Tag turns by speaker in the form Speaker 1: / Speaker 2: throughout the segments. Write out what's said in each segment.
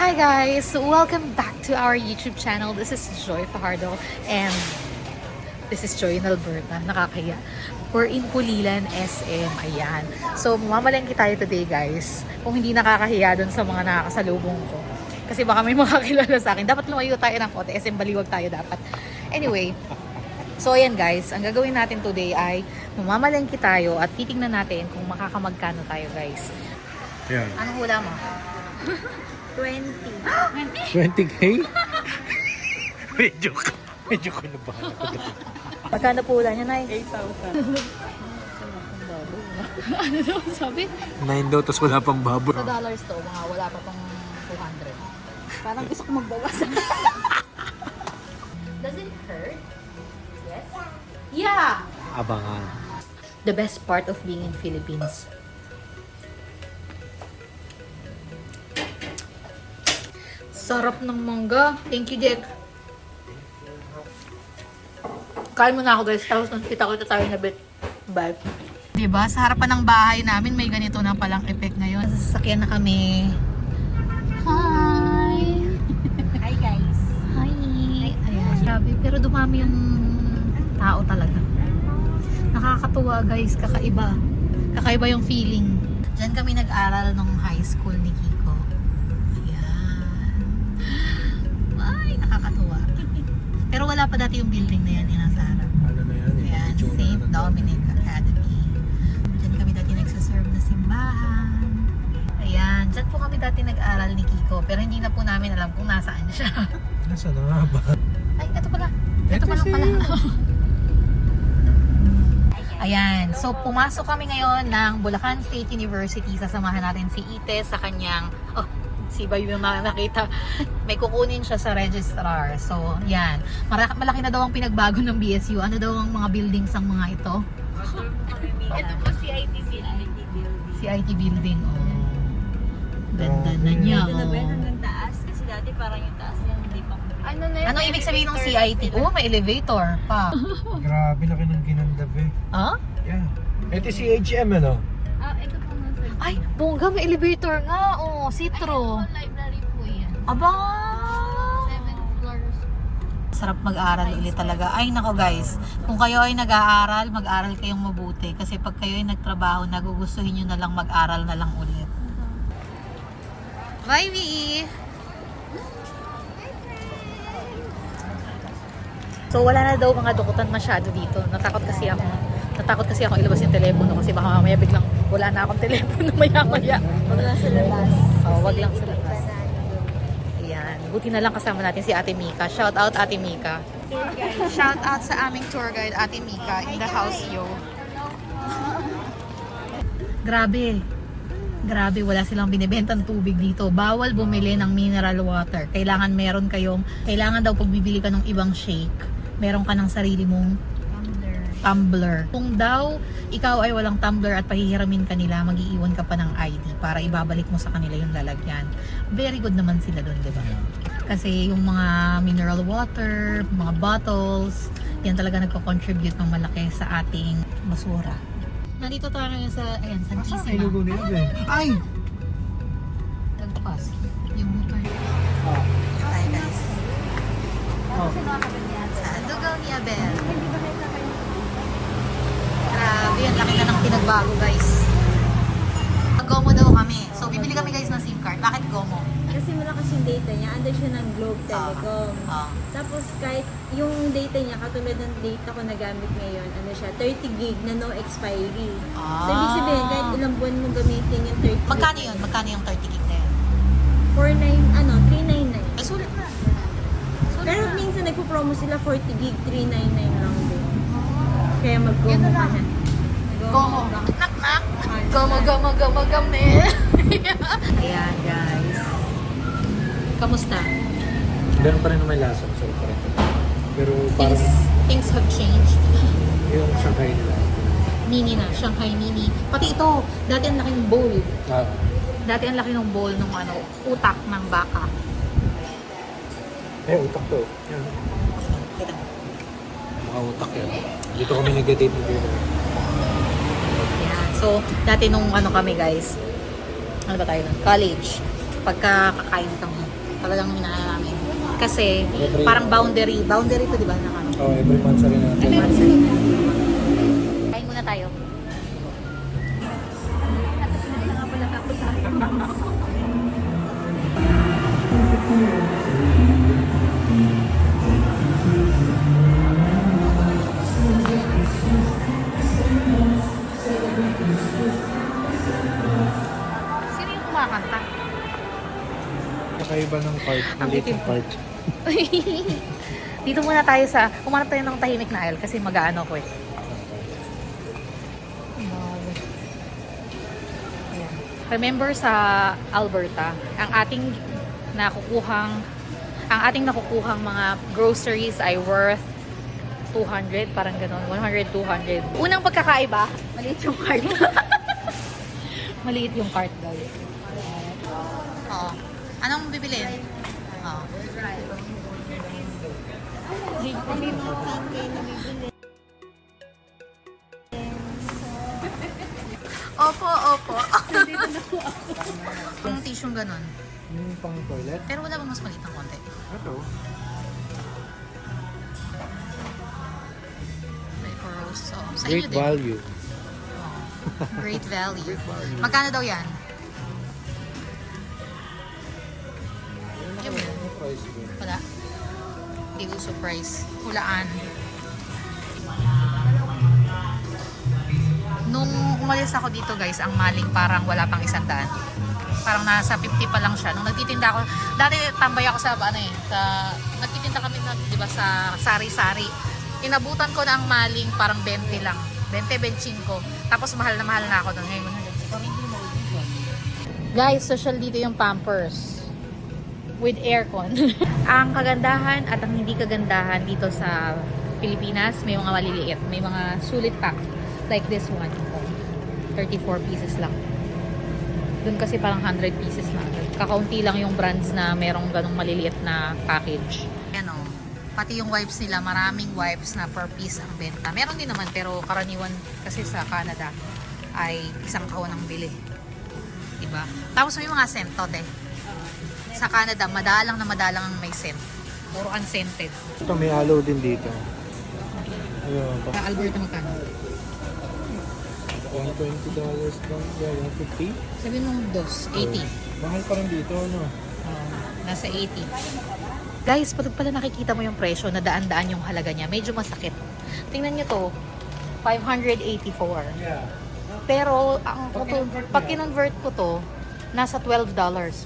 Speaker 1: Hi guys! Welcome back to our YouTube channel. This is Joy Fajardo and this is Joy in Alberta. Nakakahiya. We're in Pulilan, SM. Ayan. So, mamamalengke tayo today guys. Kung hindi nakakahiya dun sa mga nakakasalubong ko. Kasi baka may makakilala sa akin. Dapat lumayo tayo ng kote. SM Baliwag tayo dapat. Anyway. So, ayan guys. Ang gagawin natin today ay mamamalengke tayo at titingnan natin kung makakamagkano tayo guys.
Speaker 2: Yeah.
Speaker 1: Anong hula mo?
Speaker 3: 20.
Speaker 2: 20K? medyo kinabahan ako.
Speaker 1: Magkano po hula niya, Nay?
Speaker 3: 8,000.
Speaker 1: Ano daw sabi?
Speaker 2: 9 daw, tapos wala pang baboy.
Speaker 1: Sa dollars to, mga wala pa pang 200.
Speaker 3: Parang gusto ko magbawas.
Speaker 1: Does it hurt? Yes? Yeah!
Speaker 2: Abangan.
Speaker 1: The best part of being in Philippines. Sarap ng mangga. Thank you, Dick. Kain mo na ako guys. Tapos kita ko tayo na bit. Bye. Diba? Sa harapan ng bahay namin, may ganito na palang effect ngayon. Sasakyan na kami. Hi!
Speaker 3: Hi guys.
Speaker 1: Hi! Ayan, grabe. Pero dumami yung tao talaga. Nakakatuwa guys. Kakaiba. Kakaiba yung feeling. Diyan kami nag-aral nung high school ni Kiko. Ayan. Ay, nakakatuwa. Pero wala pa dati yung building na yan, nasa harap.
Speaker 2: Ano na yan?
Speaker 1: Ayan, St. Dominic Academy. Diyan kami dati nagsaserve na simbahan. Ayan, diyan po kami dati nag-aral ni Kiko. Pero hindi na po namin alam kung nasaan siya.
Speaker 2: Nasaan na nga ba?
Speaker 1: Ay, ito pala. Ito pa lang pala. Ayan, so pumasok kami ngayon ng Bulacan State University. Sasamahan natin si Ite sa kanyang, si Bayo yung nakita. May kukunin siya sa registrar. So, yan. Malaki na daw ang pinagbago ng BSU. Ano daw ang mga buildings ang mga ito?
Speaker 3: Ito po CIT building.
Speaker 1: CIT building, oh. Ganda na niya,
Speaker 3: Ito na ba
Speaker 1: oh.
Speaker 3: hanggang taas? Kasi dati parang yung taas niya hindi pa. Ano na yun?
Speaker 1: Anong ibig sabihin ng CIT? Oh, may elevator pa.
Speaker 2: Grabe, laki ng ginandap eh.
Speaker 1: Ah?
Speaker 2: Yeah. Ito si HM ano?
Speaker 3: Ito po nga sir.
Speaker 1: Ay, bongga, may elevator nga. Oh, Citro.
Speaker 3: Library po yan.
Speaker 1: Aba!
Speaker 3: 7 floors.
Speaker 1: Sarap mag-aral ulit talaga. Ay nako guys, kung kayo ay nag-aaral, mag-aral kayong mabuti. Kasi pag kayo ay nagtrabaho, nagugustuhin nyo na lang mag-aral na lang ulit. Bye, Vee! So wala na daw mga dukutan masyado dito. Natakot kasi ako ilabas yung telepono kasi baka mamaya biglang wala na akong telepono maya-maya.
Speaker 3: Wag lang sa labas.
Speaker 1: Oh, wag lang sa labas. Ayan. Buti na lang kasama natin si Ate Mika. Shout out Ate Mika. Shout out sa aming tour guide Ate Mika in the house yo. Grabe. Grabe, wala silang binibentang tubig dito. Bawal bumili ng mineral water. Kailangan daw pag bibili ka ng ibang shake, meron ka ng sarili mong tumbler. Kung daw ikaw ay walang tumbler at pahihiramin ka nila, mag-iiwan ka pa ng ID para ibabalik mo sa kanila yung lalagyan. Very good naman sila doon, di ba? Kasi yung mga mineral water, mga bottles, yan talaga nagko-contribute ng malaki sa ating basura. Nandito tayo ngayon sa, ayan, Santissima.
Speaker 2: Ay, lugo nila eh. Ay!
Speaker 1: Nagpas. Yung motor.
Speaker 2: Oh.
Speaker 1: Hi guys.
Speaker 2: Oh.
Speaker 1: Sa lugaw ni Abel. Grabe, ang laki na ng pinagbago guys. Gomo daw kami. So, bibili kami guys ng SIM card. Bakit Gomo?
Speaker 3: Kasi malakas yung data niya. Under siya ng Globe Telecom. Tapos kahit yung data niya, katulad ng data ko nagamit ngayon, ano siya, 30 gig na no expiry. So, ibig sabihin, kahit ilang buwan mo gamitin yung 30 gig.
Speaker 1: Magkano yun? Magkano yung 30 gig na yun?
Speaker 3: 399.
Speaker 1: Ay, sulit na.
Speaker 3: Pero minsan nagpo-promo sila 40 gig, 399 lang din. Kaya mag-gomo ka na.
Speaker 1: Gomo. Knock, knock. Gomo, gami. Ayan, guys. Kamusta?
Speaker 2: Ganun pa rin naman lasa. Masarap pa rin. Pero parang
Speaker 1: Things have changed.
Speaker 2: yung Shanghai nila.
Speaker 1: Mini na, Shanghai mini. Pati ito, dati ang laking bowl.
Speaker 2: Ah.
Speaker 1: Dati ang laki ng bowl ng utak ng baka.
Speaker 2: Utak to. Yan.
Speaker 1: Kita mo.
Speaker 2: Mga utak yan. Dito kami nag-date ng dito.
Speaker 1: Yan. So, dati nung kami guys, ano ba tayo nun? College. pagka kakain kami. Talagang minana namin. Kasi parang boundary to, di ba?
Speaker 2: Oh, every month sa rin natin.
Speaker 1: Kain muna tayo. Sino yung kumakanta?
Speaker 2: Kakaiba ng part. Maliit yung part.
Speaker 1: Dito muna tayo sa, kumanap tayo ng tahimik na aisle kasi mag-aano ko eh. Ayan. Remember sa Alberta, ang ating nakukuhang mga groceries ay worth 200, parang ganun, 100, 200. Unang pagkakaiba, maliit yung cart. Maliit yung cart, guys. Oo. Anong bibilin? Oo. Opo, opo. Yung tissue ganun.
Speaker 2: Yung pang toilet?
Speaker 1: Pero wala bang mas maliit ng konti?
Speaker 2: Ito.
Speaker 1: May for rose. So, sa
Speaker 2: Great
Speaker 1: inyo din.
Speaker 2: value.
Speaker 1: Oo. Great value.
Speaker 2: Great value.
Speaker 1: Magkano daw yan?
Speaker 2: Ano yung price ko?
Speaker 1: Wala. Hindi ko surprise. Hulaan. Nung umalis ako dito guys, ang maling parang wala pang 100. Parang nasa 50 pa lang siya. Nung nagtitinda ako, dati tambay ako sa nagtitinda kami na, di ba, sa sari-sari. Inabutan ko na ang maling parang 20 lang. 20-25. Tapos mahal na ako doon. Ngayon, guys, social dito yung Pampers. With aircon. Ang kagandahan at ang hindi kagandahan dito sa Pilipinas, may mga maliliit. May mga sulit pack. Like this one. 34 pieces lang. Doon kasi parang 100 pieces na. Kakaunti lang yung brands na merong ganong maliliit na package. Yan o. Pati yung wipes nila, maraming wipes na per piece ang benta. Meron din naman, pero karaniwan kasi sa Canada ay isang kahon ang bili. Diba? Tapos may mga scented eh. Sa Canada, madalang ang may scent. Puro unscented.
Speaker 2: Ito may aloe din dito. Ayun.
Speaker 1: Sa Alberta magkano?
Speaker 2: $120 lang. Yeah, 150.
Speaker 1: Sabi nung dos, 80.
Speaker 2: Mahal pa rin dito, no?
Speaker 1: Nasa 80. Guys, pag pala nakikita mo yung presyo na daan-daan yung halaga niya, medyo masakit. Tingnan nyo to, 584.
Speaker 2: Yeah.
Speaker 1: Pero pag kinonvert ko to, nasa $12.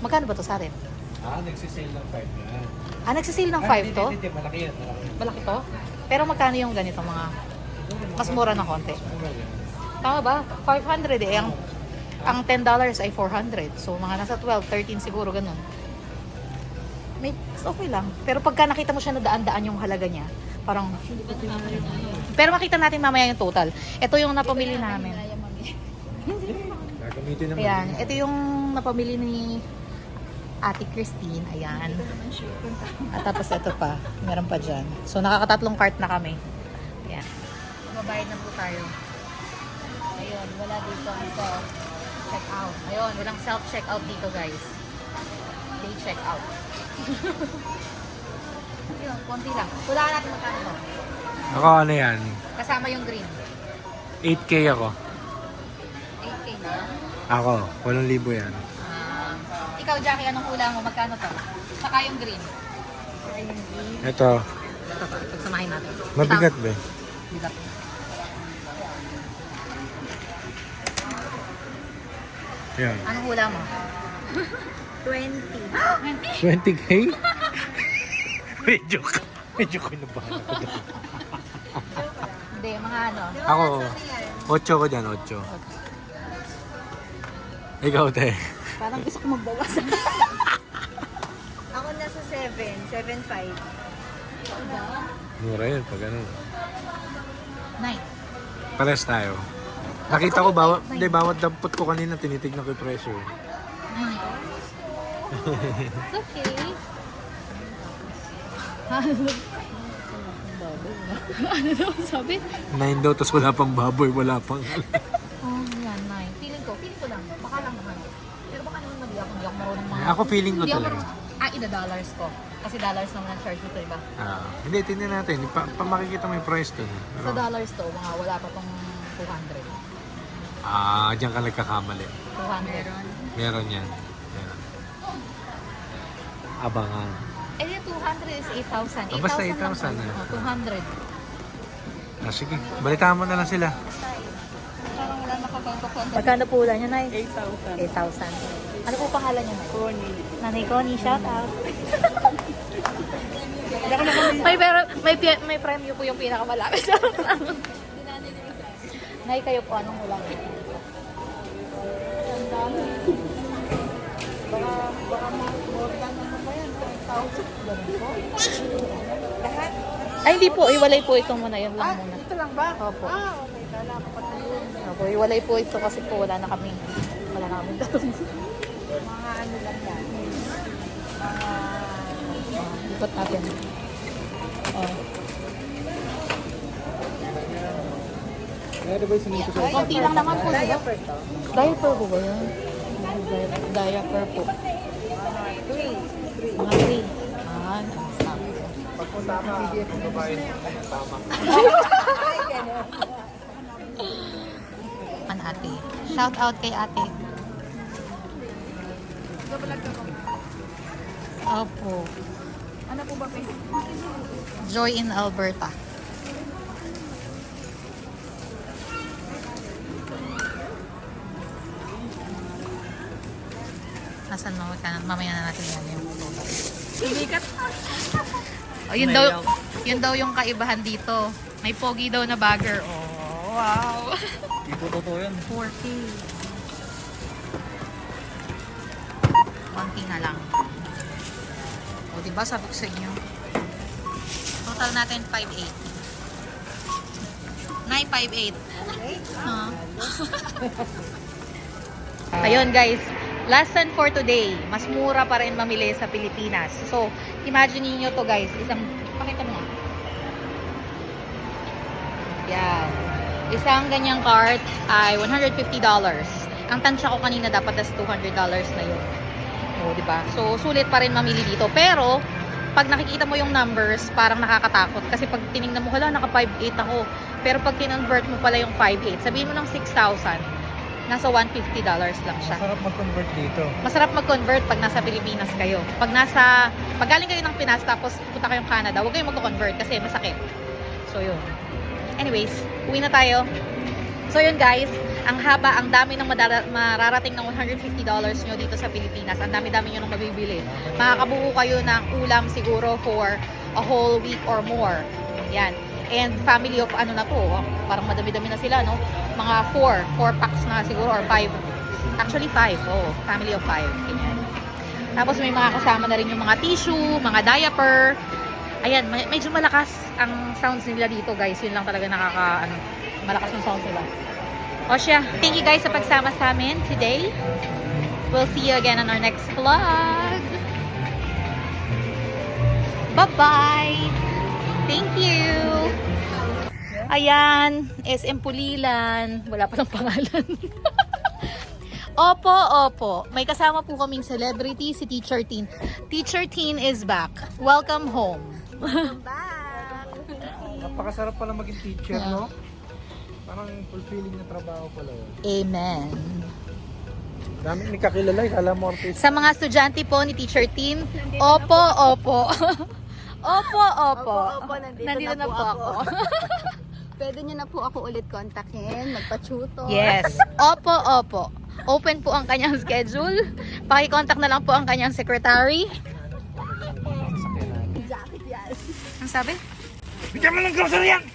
Speaker 1: Magkano ba to sa atin?
Speaker 2: Nagsisale ng 5 yan.
Speaker 1: Nagsisale ng 5 to?
Speaker 2: Hindi, malaki yan.
Speaker 1: Malaki to? Pero magkano yung ganito mga, mas mura na konti? Tama ba? 500 eh. Ang $10 ay 400. So, mga nasa 12, 13 siguro, ganun. Okay lang. Pero pagka nakita mo siya na daan-daan yung halaga niya, parang... Pero makita natin mamaya yung total. Ito yung napamili namin.
Speaker 2: Gagamitin naman.
Speaker 1: Ayan. Ito yung napamili ni Ate Christine. Ayan. At tapos ito pa. Meron pa dyan. So, nakakatatlong cart na kami. Ayan. Mababayad na po tayo. Ayun, wala dito ang self-checkout. Ayun, walang self-checkout dito, guys. They check out. Ayun, konti lang. Hulaan natin magkano to.
Speaker 2: Ako ano yan?
Speaker 1: Kasama yung green.
Speaker 2: 8K ako.
Speaker 1: 8K na.
Speaker 2: Ako, 8,000 yan.
Speaker 1: Ikaw, Jackie, anong hula mo? Magkano to? Saka yung green.
Speaker 2: Ito,
Speaker 1: Ito pa, pagsamahin natin.
Speaker 2: mabigat ba?
Speaker 1: Bigat.
Speaker 2: Yan.
Speaker 1: Anong hula mo?
Speaker 3: 20.
Speaker 2: 20K? medyo kinabahan ako doon.
Speaker 1: Hindi, mga ano.
Speaker 2: Ako, 8 ko dyan, 8. Ikaw, te.
Speaker 1: Parang gusto ko magbawas.
Speaker 3: Ako nasa 7.5.
Speaker 2: Mura yun, pag ano.
Speaker 1: 9.
Speaker 2: Pares tayo. Nakita ko, bawat dampot ko kanina, tinitignan ko yung presyo.
Speaker 3: It's okay.
Speaker 1: Ano daw sabi?
Speaker 2: 9 daw, tapos wala pang baboy, wala pang...
Speaker 1: Oh, yan, 9. Feeling ko lang. Baka lang naman. Pero baka naman hindi ako marunong mga...
Speaker 2: Ako feeling ko
Speaker 1: Hindi ako
Speaker 2: talaga.
Speaker 1: marunong... ida-dollars ko. Kasi dollars naman ang charge dito, diba?
Speaker 2: Hindi, tingnan natin. Makikita mo yung price doon.
Speaker 1: Sa dollars to, mga wala pa tong 200.
Speaker 2: Diyan ka nagkakamali.
Speaker 1: 200.
Speaker 2: Meron yan. Meron. Abangan.
Speaker 1: Eh, yung 200 is 8,000.
Speaker 2: Basta
Speaker 1: 8,000 lang
Speaker 2: 8,000
Speaker 1: tayo.
Speaker 2: na.
Speaker 1: 200.
Speaker 2: Sige, balitaan mo na lang sila.
Speaker 1: Parang wala nakabangko-konto. Magkano po ulan niya, Nay? 8,000. 8,000. Ano po pangalan niya, Nay? Connie. Nanay Connie, shout out. may premyo po yung pinakamalaki. Nay, kayo po, anong ulan? Baka more than ano ba yan? 10,000? Ganun po? Lahat? Ay, hindi po. Iwalay po ito muna. Yun lang muna.
Speaker 3: Ito lang ba?
Speaker 1: Opo.
Speaker 3: Okay. Kala ko pa yun.
Speaker 1: Opo, iwalay po ito kasi po wala na kami. Wala na kami tatong.
Speaker 3: Mga ano lang yan.
Speaker 1: Ikot natin. Oh. Konti lang naman po. Diaper to? Diaper po ba yun? Diaper po. Mga 3.
Speaker 2: Pag tama, babae, tama.
Speaker 1: An ate. Shout out kay ate. Opo.
Speaker 3: Ano po ba kayo?
Speaker 1: Joy in Alberta. Nasaan mo? Mamaya na natin yan yung
Speaker 3: Sumikat.
Speaker 1: oh, yun daw yung kaibahan dito. May pogi daw na bagger. Oh, wow.
Speaker 2: Hindi po totoo yan.
Speaker 1: 4K. Konti na lang. O, diba sabi ko sa inyo? Total natin 5.8. Nay, 5.8. Huh? Ayun guys, lesson for today. Mas mura pa rin mamili sa Pilipinas. So, imagine niyo to guys. Pakita mo nga. Yan. Isang ganyang cart ay $150. Ang tansya ko kanina dapat tas $200 na yun. O, diba? So, sulit pa rin mamili dito. Pero, pag nakikita mo yung numbers, parang nakakatakot. Kasi pag tinignan mo, hala, naka 5.8 ako. Pero pag kinonvert mo pala yung 5.8, sabihin mo ng 6,000, nasa $150 lang siya.
Speaker 2: Masarap mag-convert dito.
Speaker 1: Masarap mag-convert pag nasa Pilipinas kayo. Pag galing kayo ng Pinas tapos punta kayong Canada, huwag kayong mag-convert kasi masakit. So, yun. Anyways, uwi na tayo. So, yun guys. Ang dami ng mararating ng $150 nyo dito sa Pilipinas. Ang dami-dami nyo nang mabibili. Makakabuo kayo ng ulam siguro for a whole week or more. Yan. And family of ano na to, parang madami-dami na sila, no? Mga 4 packs na siguro or 5. Actually 5. Oh, family of 5. Ganyan. Tapos may mga kasama na rin yung mga tissue, mga diaper. Ayan, medyo malakas ang sounds nila dito, guys. Yun lang talaga malakas yung sounds nila. O siya, thank you guys sa pagsama sa amin today. We'll see you again on our next vlog. Bye-bye! Thank you! Ayan, SM Pulilan. Wala palang pangalan. Opo. May kasama po kaming celebrity, si Teacher Teen. Teacher Teen is back. Welcome home.
Speaker 3: Back!
Speaker 2: Napakasarap pala maging teacher, no? Parang fulfilling na trabaho pala yun.
Speaker 1: Amen.
Speaker 2: Dami may kakilala, kala mo artist.
Speaker 1: Sa mga estudyante po ni Teacher Teen, opo.
Speaker 3: Opo,
Speaker 1: Nandito na po ako.
Speaker 3: Pwede nyo na po ako ulit kontakin, magpa-tutor.
Speaker 1: Yes. Opo. Open po ang kanyang schedule. Paki-contact na lang po ang kanyang secretary.
Speaker 3: Jacket yan.
Speaker 1: Ang sabi?
Speaker 2: Bigyan mo ng grocery yan!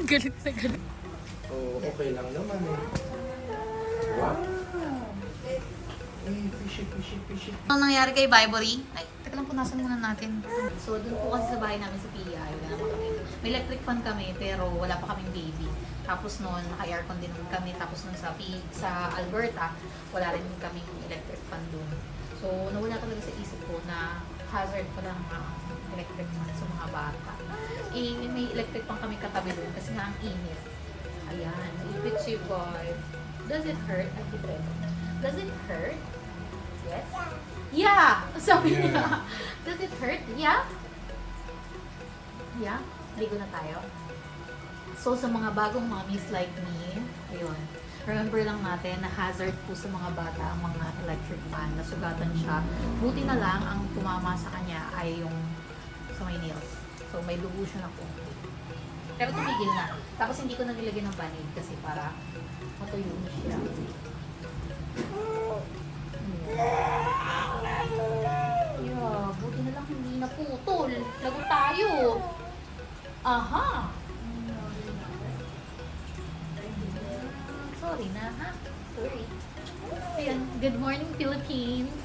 Speaker 1: Galit na galit.
Speaker 2: Oo, okay lang naman eh. Wow. Fishy.
Speaker 1: Ang nangyari kay Vibory? Ay, teka lang po, nasan muna natin. So, dun po kasi sa bahay namin sa PI, wala naman kami. May electric fan kami, pero wala pa kaming baby. Tapos noon, naka-aircon din kami. Tapos noon sa Alberta, wala rin kaming electric fan dun. So, nawala talaga sa isip ko na hazard pa lang ang electric fan sa mga bata. May electric fan kami katabi dun kasi nga ang init. Ayan, ipit si boy. Does it hurt? Does it hurt? Yes? Yeah! Sabi
Speaker 2: Yeah.
Speaker 1: niya. Does it hurt? Yeah? Yeah? Ligo na tayo. So, sa mga bagong mommies like me, ayun, remember lang natin na hazard po sa mga bata ang mga electric fan. Nasugatan siya. Buti na lang ang tumama sa kanya ay yung sa may nails. So, may dugo siya na po. Pero tumigil na. Tapos hindi ko na nilagyan ng band-aid kasi para matuyo na siya. Yeah, buti na lang hindi naputol. Lago tayo. Aha. Sorry na, ha? Sorry. Ayan, good morning, Philippines.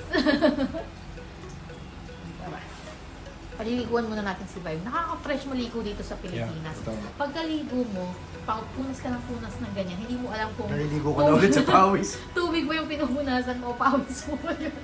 Speaker 1: Paliliguan muna natin si Vibe. Nakaka-fresh maligo dito sa Pilipinas.
Speaker 2: Yeah, tama.
Speaker 1: Pagkaligo mo, punas ka ng punas ng ganyan, hindi mo alam kung
Speaker 2: Naliligo ka na ulit sa pawis.
Speaker 1: tubig mo yung pinupunasan mo, pawis mo yun.